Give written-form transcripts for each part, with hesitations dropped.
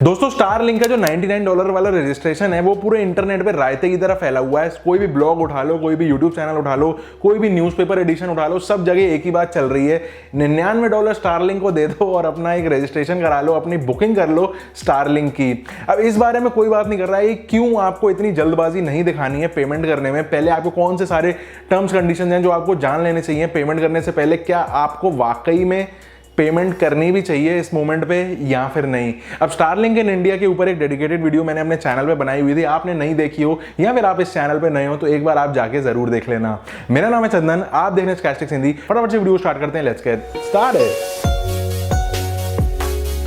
दोस्तों स्टारलिंक का जो $99 वाला रजिस्ट्रेशन है वो पूरे इंटरनेट पे रायते की तरह फैला हुआ है। कोई भी ब्लॉग उठा लो, कोई भी यूट्यूब चैनल उठा लो, कोई भी न्यूज़पेपर एडिशन उठा लो, सब जगह एक ही बात चल रही है, $99 स्टारलिंक को दे दो और अपना एक रजिस्ट्रेशन करा लो, अपनी बुकिंग कर लो स्टारलिंक की। अब इस बारे में कोई बात नहीं कर रहा है क्यों आपको इतनी जल्दबाजी नहीं दिखानी है पेमेंट करने में। पहले आपको कौन से सारे टर्म्स कंडीशन हैं जो आपको जान लेने चाहिए पेमेंट करने से पहले। क्या आपको वाकई में पेमेंट करनी भी चाहिए इस मोमेंट पे या फिर नहीं। अब स्टारलिंक इन इंडिया के ऊपर एक डेडिकेटेड वीडियो मैंने अपने चैनल पे बनाई हुई थी, आपने नहीं देखी हो या फिर आप इस चैनल पे नए हो तो एक बार आप जाके जरूर देख लेना। मेरा नाम है चंदन, आप देख रहे हैं स्कैस्टिक्स हिंदी। फटाफट से वीडियो स्टार्ट करते हैं, लेट्स गेट स्टार्टेड।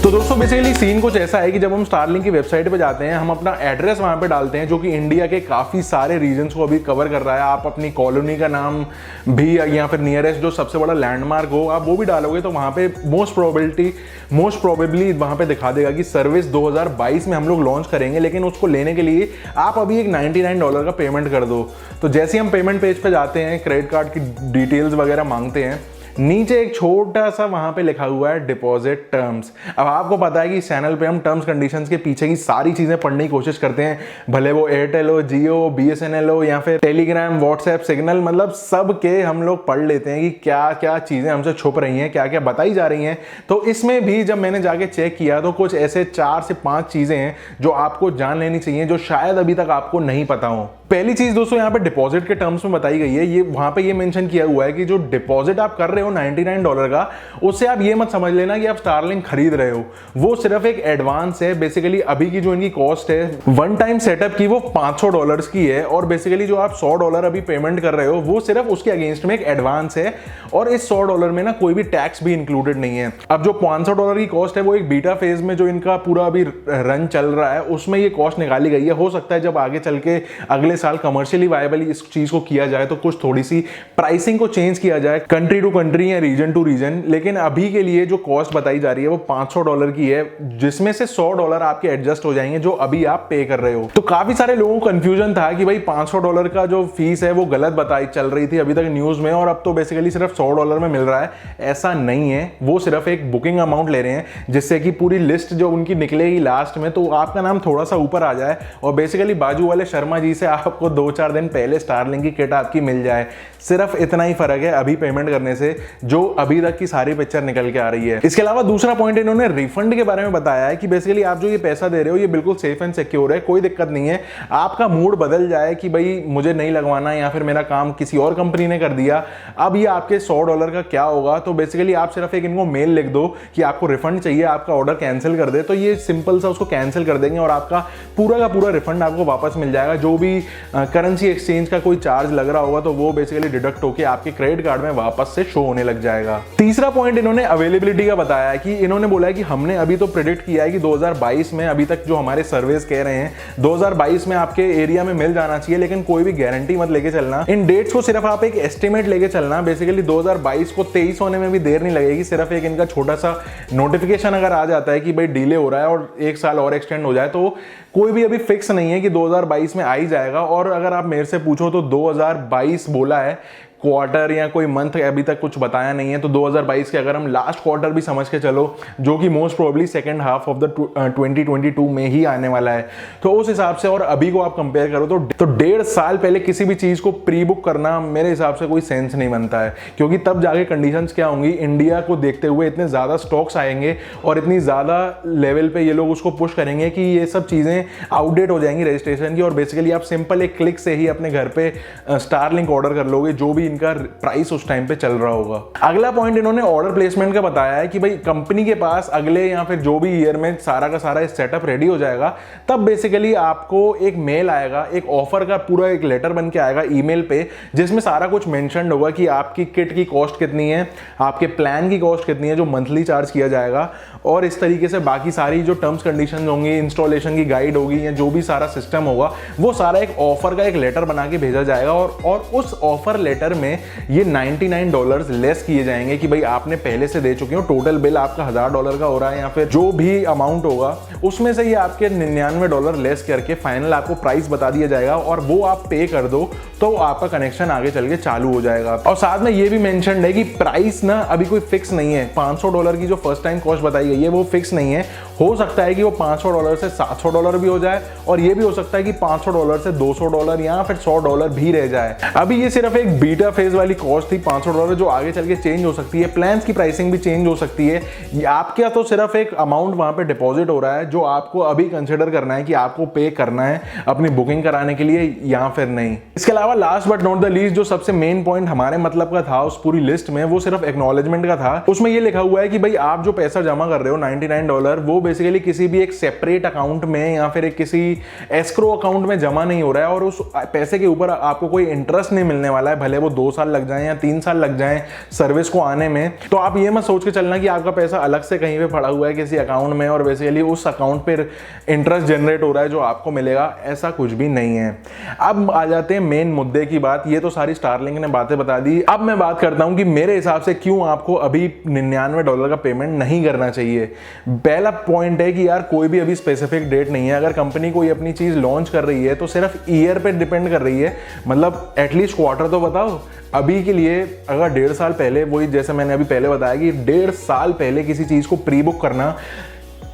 तो दोस्तों बेसिकली सीन कुछ ऐसा है कि जब हम स्टारलिंक की वेबसाइट पे जाते हैं, हम अपना एड्रेस वहां पे डालते हैं जो कि इंडिया के काफ़ी सारे रीजन्स को अभी कवर कर रहा है। आप अपनी कॉलोनी का नाम भी या फिर नियरेस्ट जो सबसे बड़ा लैंडमार्क हो आप वो भी डालोगे तो वहां पे मोस्ट प्रोबेबली वहां पे दिखा देगा कि सर्विस 2022 में हम लोग लॉन्च करेंगे, लेकिन उसको लेने के लिए आप अभी एक $99 का पेमेंट कर दो। तो जैसे ही हम पेमेंट पेज पे जाते हैं, क्रेडिट कार्ड की डिटेल्स वगैरह मांगते हैं, नीचे एक छोटा सा वहां पे लिखा हुआ है डिपॉजिट टर्म्स। अब आपको पता है कि इस चैनल पे हम टर्म्स कंडीशंस के पीछे की सारी चीजें पढ़ने की कोशिश करते हैं, भले वो एयरटेल हो, जियो, BSNL हो या फिर टेलीग्राम, व्हाट्सएप, सिग्नल, मतलब सब के हम लोग पढ़ लेते हैं कि क्या क्या चीजें हमसे छुप रही हैं, क्या क्या बताई जा रही हैं। तो इसमें भी जब मैंने जाके चेक किया तो कुछ ऐसे 4 से 5 चीजें हैं जो आपको जान लेनी चाहिए, जो शायद अभी तक आपको नहीं पता हो। पहली चीज दोस्तों यहाँ पे डिपॉजिट के टर्म्स में बताई गई है, ये वहां पे ये मेंशन किया हुआ है कि जो डिपॉजिट आप कर रहे हो $99 का, उससे आप ये मत समझ लेना कि आप स्टारलिंक खरीद रहे हो। वो सिर्फ एक एडवांस है। बेसिकली अभी की जो इनकी कॉस्ट है वन टाइम सेटअप की वो $500 की है, और बेसिकली जो आप $100 अभी पेमेंट कर रहे हो वो सिर्फ उसके अगेंस्ट में एक एडवांस है, और इस $100 में ना कोई भी टैक्स भी इंक्लूडेड नहीं है। अब जो $500 की कॉस्ट है वो एक बीटा फेज में जो इनका पूरा अभी रन चल रहा है उसमें ये कॉस्ट निकाली गई है। हो सकता है जब आगे चल के अगले साल कमर्शियली वायबल इस चीज को किया जाए तो कुछ थोड़ी सी प्राइसिंग को चेंज किया जाए कंट्री टू कंट्री या रीजन टू रीजन, लेकिन अभी के लिए जो कॉस्ट बताई जा रही है वो $500 की है, जिसमें से $100 आपके एडजस्ट हो जाएंगे जो अभी आप पे कर रहे हो। तो काफी सारे लोगों को कंफ्यूजन था कि भाई $500 का जो फीस है वो गलत बताई चल रही थी अभी तक न्यूज में, और अब तो बेसिकली सिर्फ $100 में मिल रहा है। ऐसा नहीं है, वो सिर्फ एक बुकिंग अमाउंट ले रहे हैं जिससे कि पूरी लिस्ट जो उनकी निकलेगी लास्ट में तो आपका नाम थोड़ा सा ऊपर आ जाए, और बेसिकली बाजू वाले शर्मा जी से आपको 2-4 दिन पहले स्टारलिंक की किट आपकी मिल जाए। सिर्फ इतना ही फर्क है अभी पेमेंट करने से, जो अभी तक की सारी पिक्चर निकल के आ रही है। इसके अलावा दूसरा पॉइंट इन्होंने रिफंड के बारे में बताया है कि बेसिकली आप जो ये पैसा दे रहे हो ये बिल्कुल सेफ एंड सिक्योर है, कोई दिक्कत नहीं है। आपका मूड बदल जाए कि भाई मुझे नहीं लगवाना या फिर मेरा काम किसी और कंपनी ने कर दिया, अब ये आपके $100 का क्या होगा, तो बेसिकली आप सिर्फ एक इनको मेल लिख दो कि आपको रिफंड चाहिए, आपका ऑर्डर कैंसिल कर दे, तो ये सिंपल सा उसको कैंसिल कर देंगे और आपका पूरा का पूरा रिफंड आपको वापस मिल जाएगा। जो भी करेंसी एक्सचेंज का कोई चार्ज लग रहा होगा तो वो बेसिकली डिडक्ट होकर आपके क्रेडिट कार्ड में वापस से शो होने लग जाएगा। तीसरा पॉइंट इन्होंने अवेलेबिलिटी का बताया है कि इन्होंने बोला है कि हमने अभी तो प्रेडिक्ट किया है कि 2022 में, अभी तक जो हमारे सर्वेस कह रहे हैं 2022 में आपके एरिया में मिल जाना चाहिए, लेकिन कोई भी गारंटी मत लेके चलना। इन डेट्स को सिर्फ आप एक एस्टिमेट लेके चलना। बेसिकली 2022 को 23 होने में भी देर नहीं लगेगी, सिर्फ एक इनका छोटा सा नोटिफिकेशन अगर आ जाता है कि भाई डिले हो रहा है और 1 साल और एक्सटेंड हो जाए, तो कोई भी अभी फिक्स नहीं है कि 2022 में आ ही जाएगा। और अगर आप मेरे से पूछो तो 2022 बोला है, क्वार्टर या कोई मंथ अभी तक कुछ बताया नहीं है, तो 2022 के अगर हम लास्ट क्वार्टर भी समझ के चलो जो कि most probably second half of the 2022 में ही आने वाला है, तो उस हिसाब से और अभी को आप कंपेयर करो तो 1.5 साल पहले किसी भी चीज़ को प्री बुक करना मेरे हिसाब से कोई सेंस नहीं बनता है, क्योंकि तब जाके कंडीशंस क्या होंगी, इंडिया को देखते हुए इतने ज़्यादा स्टॉक्स आएंगे और इतनी ज़्यादा लेवल पे ये लोग उसको पुश करेंगे कि ये सब चीज़ें आउटडेट हो जाएंगी रजिस्ट्रेशन की, और बेसिकली आप सिंपल एक क्लिक से ही अपने घर पे स्टारलिंक ऑर्डर कर लोगे जो भी इनका प्राइस उस टाइम पे चल रहा होगा। अगला पॉइंट इन्होंने ऑर्डर प्लेसमेंट का बताया है कि भाई कंपनी के पास अगले या फिर जो भी ईयर में सारा का सारा सेटअप रेडी हो जाएगा, तब बेसिकली आपको एक मेल आएगा, एक ऑफर का पूरा एक लेटर बन के आएगा ईमेल पे, जिसमें सारा कुछ मेंशन्ड होगा कि आपकी किट की कॉस्ट कितनी है, आपके प्लान की कॉस्ट कितनी है जो मंथली चार्ज किया जाएगा, और इस तरीके से बाकी सारी जो टर्म्स कंडीशंस होंगी, इंस्टॉलेशन की गाइड होगी या जो भी सारा सिस्टम होगा, वो सारा एक ऑफर का एक लेटर बना के भेजा जाएगा, और उस ऑफर लेटर में ये $99 लेस किए जाएंगे कि भाई आपने पहले से दे चुके हो, टोटल बिल आपका $1000 का हो रहा है या फिर जो भी अमाउंट होगा उसमें से ये आपके $99 लेस करके फाइनल आपको प्राइस बता दिया जाएगा, और वो आप पे कर दो तो आपका कनेक्शन आगे चल के चालू हो जाएगा। और साथ में ये भी मेंशन्ड है कि प्राइस ना अभी कोई फिक्स नहीं है, $500 की जो फर्स्ट टाइम कॉस्ट बताई गई है वो फिक्स नहीं है, हो सकता है कि वो $500 से $700 भी हो जाए, और ये भी हो सकता है कि $500 से $200 या फिर $100 भी रह जाए। अभी ये सिर्फ एक बीटा फेज वाली कॉस्ट थी $500, जो आगे चल के चेंज हो सकती है, प्लान्स की प्राइसिंग भी चेंज हो सकती है। आपका तो सिर्फ एक अमाउंट वहां पे डिपॉजिट हो रहा है जो आपको अभी कंसिडर करना है कि आपको पे करना है अपनी बुकिंग कराने के लिए या फिर नहीं। इसके अलावा last but not the least जो सबसे मेन पॉइंट हमारे मतलब का था उस पूरी लिस्ट में, वो सिर्फ एक्नॉलेजमेंट का था। उसमें ये लिखा हुआ है कि भाई आप जो पैसा जमा कर रहे हो $99, वो बेसिकली किसी भी एक सेपरेट अकाउंट में या फिर एक किसी एस्क्रो अकाउंट में जमा नहीं हो रहा है, और उस पैसे के ऊपर आपको कोई इंटरेस्ट नहीं मिलने वाला है, भले वो 2 साल लग जाए या 3 साल लग जाए सर्विस को आने में। तो आप ये मत सोच के चलना कि आपका पैसा अलग से कहीं पे पड़ा हुआ है किसी अकाउंट में और बेसिकली उस अकाउंट पर इंटरेस्ट जनरेट हो रहा है जो आपको मिलेगा, ऐसा कुछ भी नहीं है। अब आ जाते हैं मेन मुद्दे की बात। ये तो सारी स्टारलिंक ने बातें बता दी। अब मैं बात करता हूं कि मेरे हिसाब से क्यों आपको अभी $99 का पेमेंट नहीं करना चाहिए। पहला पॉइंट है कि यार कोई भी अभी स्पेसिफिक डेट नहीं है। अगर कंपनी कोई अपनी चीज लॉन्च कर रही है तो सिर्फ ईयर पे डिपेंड कर रही है, मतलब एटलीस्ट क्वार्टर तो बताओ। अभी के लिए अगर 1.5 साल पहले, वही जैसे मैंने अभी पहले बताया कि 1.5 साल पहले किसी चीज को प्री बुक करना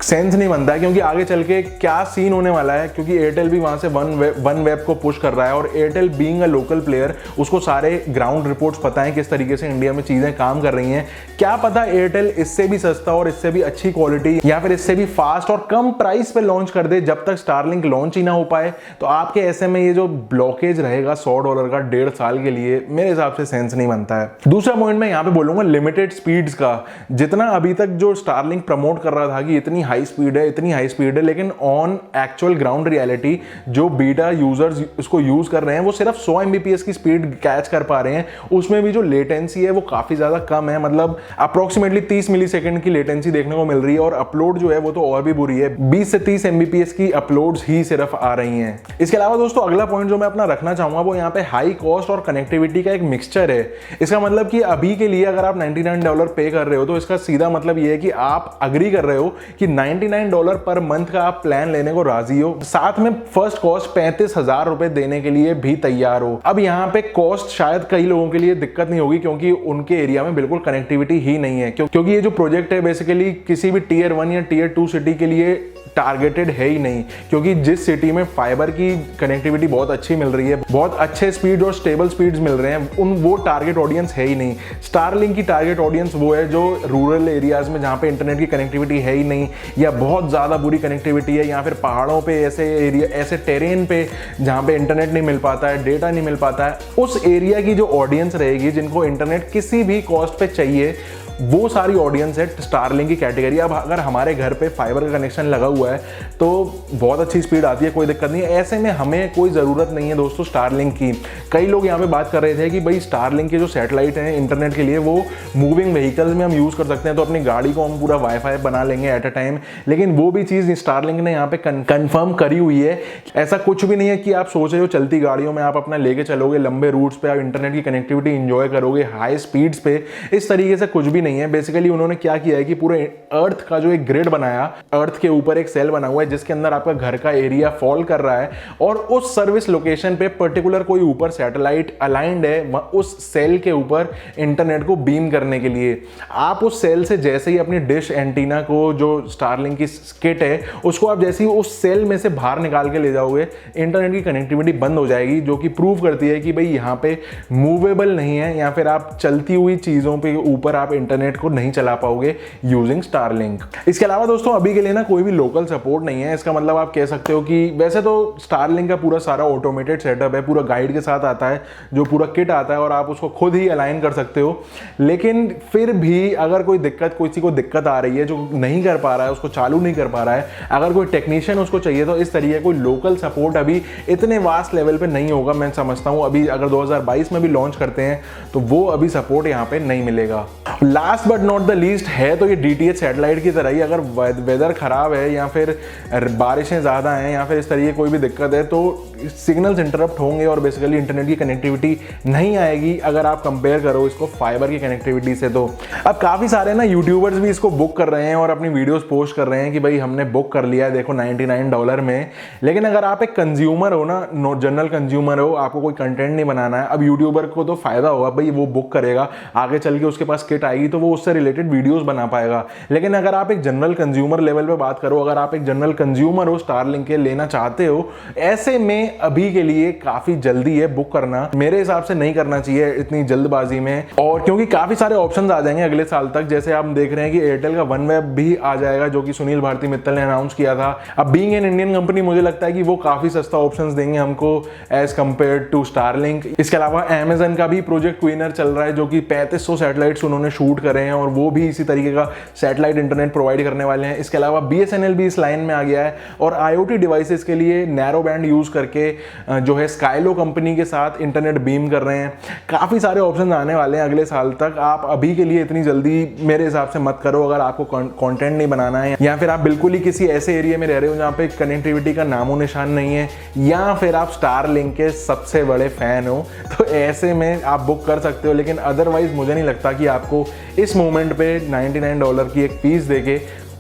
सेंस नहीं बनता है, क्योंकि आगे चल के क्या सीन होने वाला है, क्योंकि एयरटेल भी वहां से वन वेब को पुश कर रहा है, और Airtel being a local player उसको सारे ग्राउंड रिपोर्ट्स पता है किस तरीके से इंडिया में चीजें काम कर रही हैं। क्या पता एयरटेल इससे भी सस्ता और इससे भी अच्छी क्वालिटी या फिर इससे भी फास्ट और कम प्राइस पे लॉन्च कर दे। जब तक स्टारलिंक लॉन्च ही ना हो पाए तो आपके ऐसे में ये जो ब्लॉकेज रहेगा $100 का 1.5 साल के लिए, मेरे हिसाब से सेंस नहीं बनता है। दूसरा पॉइंट मैं यहाँ पे बोलूंगा लिमिटेड स्पीड्स का। जितना अभी तक जो स्टारलिंक प्रमोट कर रहा था कि इतनी हाई स्पीड है, इतनी हाई स्पीड है, लेकिन ऑन एक्चुअल ग्राउंड रियलिटी जो बीटा यूजर्स इसको यूज कर रहे हैं वो सिर्फ 100 Mbps की स्पीड कैच कर पा रहे हैं। उसमें भी जो लेटेंसी है वो काफी ज्यादा कम है, मतलब अप्रोक्सीमेटली 30 मिलीसेकंड की लेटेंसी देखने को मिल रही है, और अपलोड जो है वो तो और भी बुरी है, 20 से 30 Mbps की अपलोड्स ही सिर्फ आ रही हैं। इसके अलावा दोस्तों अगला पॉइंट जो मैं अपना रखना चाहूंगा वो यहाँ पे हाई कॉस्ट और कनेक्टिविटी का एक मिक्सचर है। इसका मतलब कि अभी के लिए अगर आप $99 पे कर रहे हो तो इसका सीधा मतलब ये है कि आप अग्री कर रहे हो कि $99 पर मंथ का आप प्लान लेने को राजी हो, साथ में फर्स्ट कॉस्ट 35,000 रुपए देने के लिए भी तैयार हो। अब यहाँ पे कॉस्ट शायद कई लोगों के लिए दिक्कत नहीं होगी, क्योंकि उनके एरिया में बिल्कुल कनेक्टिविटी ही नहीं है, क्योंकि ये जो प्रोजेक्ट है बेसिकली किसी भी Tier 1 या Tier 2 सिटी के लिए टारगेटेड है ही नहीं, क्योंकि जिस सिटी में फाइबर की कनेक्टिविटी बहुत अच्छी मिल रही है, बहुत अच्छे स्पीड और स्टेबल स्पीड्स मिल रहे हैं, वो टारगेट ऑडियंस है ही नहीं। स्टारलिंक की टारगेट ऑडियंस वो है जो रूरल एरियाज में जहाँ पे इंटरनेट की कनेक्टिविटी है ही नहीं, या बहुत ज़्यादा बुरी कनेक्टिविटी है, या फिर पहाड़ों पे ऐसे एरिया, ऐसे टेरेन पे जहाँ पे इंटरनेट नहीं मिल पाता है, डेटा नहीं मिल पाता है, उस एरिया की जो ऑडियंस रहेगी जिनको इंटरनेट किसी भी कॉस्ट पे चाहिए, वो सारी ऑडियंस है स्टारलिंक की कैटेगरी। अब अगर हमारे घर पे फाइबर का कनेक्शन लगा हुआ है तो बहुत अच्छी स्पीड आती है, कोई दिक्कत नहीं है, ऐसे में हमें कोई ज़रूरत नहीं है दोस्तों स्टारलिंक की। कई लोग यहाँ पे बात कर रहे थे कि भाई स्टारलिंक के जो सैटेलाइट हैं इंटरनेट के लिए वो मूविंग व्हीकल्स में हम यूज़ कर सकते हैं, तो अपनी गाड़ी को हम पूरा वाईफाई बना लेंगे एट अ टाइम, लेकिन वो भी चीज़ स्टारलिंक ने यहाँ पे कन्फर्म करी हुई है। ऐसा कुछ भी नहीं है कि आप सोच रहे हो चलती गाड़ियों में आप अपना लेके चलोगे, लंबे रूट्स पे आप इंटरनेट की कनेक्टिविटी इंजॉय करोगे हाई स्पीड्स पे, इस तरीके से कुछ भी नहीं है। बेसिकली उन्होंने क्या किया है कि पूरे अर्थ का जो एक ग्रिड बनाया, अर्थ के ऊपर एक सेल बना हुआ है जिसके अंदर आपका घर का एरिया फॉल कर रहा है, और उस सर्विस लोकेशन पे पर्टिकुलर कोई ऊपर सैटेलाइट अलाइंड है उस सेल के ऊपर इंटरनेट को बीम करने के लिए। आप उस सेल से जैसे ही अपनी डिश एंटीना को, जो स्टारलिंक की किट है, उसको आप जैसे ही उस सेल में से बाहर निकाल के ले जाओगे, इंटरनेट की कनेक्टिविटी बंद हो जाएगी, जो कि प्रूव करती है कि भाई यहाँ पे मूवेबल नहीं है, या फिर आप चलती हुई चीजों पे ऊपर आप इंटरनेट को नहीं चला पाओगे यूजिंग स्टारलिंक। इसके अलावा दोस्तों अभी के लिए ना कोई भी लोकल सपोर्ट नहीं है। इसका मतलब आप कह सकते हो कि वैसे तो स्टारलिंक का पूरा सारा ऑटोमेटेड सेटअप है, पूरा गाइड के साथ आता है, जो पूरा किट आता है, और आप उसको खुद ही अलाइन कर सकते हो। लेकिन फिर भी अगर कोई दिक्कत, किसी को दिक्कत आ रही है, जो नहीं कर पा रहा है, उसको चालू नहीं कर पा रहा है, अगर कोई टेक्नीशियन उसको चाहिए, तो इस तरीके कोई लोकल सपोर्ट अभी इतने वास्ट लेवल पे नहीं होगा। मैं समझता हूँ अभी अगर 2022 में भी लॉन्च करते हैं तो वो अभी सपोर्ट यहाँ पे नहीं मिलेगा। Last but not the least है तो ये DTH सैटेलाइट की तरह ही, अगर वेदर खराब है या फिर बारिशें ज़्यादा हैं या फिर इस तरीके कोई भी दिक्कत है तो सिग्नल्स इंटरप्ट होंगे और बेसिकली इंटरनेट की कनेक्टिविटी नहीं आएगी, अगर आप कंपेयर करो इसको फाइबर की कनेक्टिविटी से। तो अब काफ़ी सारे ना यूट्यूबर्स भी इसको बुक कर रहे हैं और अपनी वीडियोस पोस्ट कर रहे हैं कि भाई हमने बुक कर लिया है, देखो $99 में। लेकिन अगर आप एक कंज्यूमर हो ना, जनरल कंज्यूमर हो, आपको कोई कंटेंट नहीं बनाना है, अब यूट्यूबर को तो फायदा होगा, भाई वो बुक करेगा, आगे चल के उसके पास किट आएगी तो वो उससे रिलेटेड वीडियोस बना पाएगा। लेकिन अगर आप एक जनरल कंज्यूमर लेवल पे बात करो, अगर आप एक जनरल कंज्यूमर हो, स्टारलिंक के लेना चाहते हो, ऐसे में अभी के लिए काफी जल्दी है बुक करना। मेरे हिसाब से नहीं करना चाहिए इतनी जल्दबाजी में, और क्योंकि काफी सारे ऑप्शंस आ जाएंगे अगले साल तक। जैसे आप देख रहे हैं कि एयरटेल का वन वेब भी आ जाएगा, जो कि सुनील भारती मित्तल ने अनाउंस किया था। अब बीइंग एन इंडियन कंपनी मुझे लगता है कि वो काफी सस्ता ऑप्शंस देंगे हमको एज कंपेयर टू स्टारलिंक। इसके अलावा अमेजन का भी प्रोजेक्ट क्वीनर चल रहा है, जो कि 3500 सैटेलाइट्स उन्होंने शूट करे हैं और वो भी इसी तरीके का सैटेलाइट इंटरनेट प्रोवाइड करने वाले हैं। इसके अलावा BSNL भी इस लाइन में आ गया है और IoT डिवाइसेस के लिए नैरो बैंड यूज करके जो है स्काइलो कंपनी के साथ इंटरनेट बीम कर रहे हैं। काफी सारे ऑप्शन आने वाले हैं अगले साल तक। आप अभी के लिए इतनी जल्दी मेरे हिसाब से मत करो अगर आपको कंटेंट नहीं बनाना है, या फिर आप बिल्कुल ही किसी ऐसे एरिया में रह रहे हो जहाँ पे कनेक्टिविटी का नामो निशान नहीं है, या फिर आप स्टारलिंक के सबसे बड़े फैन हो, तो ऐसे में आप बुक कर सकते हो। लेकिन अदरवाइज मुझे नहीं लगता कि आपको इस मोमेंट पे $99 की एक फीस देके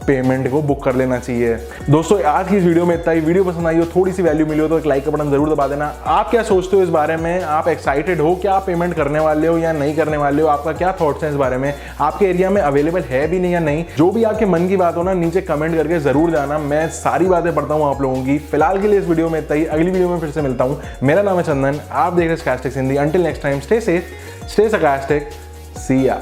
पेमेंट को बुक कर लेना चाहिए। दोस्तों आज की इस वीडियो में इतना ही। वीडियो पसंद आई हो, थोड़ी सी वैल्यू मिली हो तो एक लाइक का बटन जरूर दबा देना। आप क्या सोचते हो इस बारे में? आप एक्साइटेड हो क्या आप पेमेंट करने वाले हो या नहीं करने वाले हो? आपका क्या थॉट्स हैं इस बारे में? आपके एरिया में अवेलेबल है भी नहीं या नहीं? जो भी आपके मन की बात हो ना, नीचे कमेंट करके जरूर जाना। मैं सारी बातें पढ़ता हूँ आप लोगों की। फिलहाल के लिए इस वीडियो में इतना ही। अगली वीडियो में फिर से मिलता हूँ। मेरा नाम है चंदन, आप देख रहे हैं sarcastic Hindi. Until next time, stay safe, stay sarcastic, see या।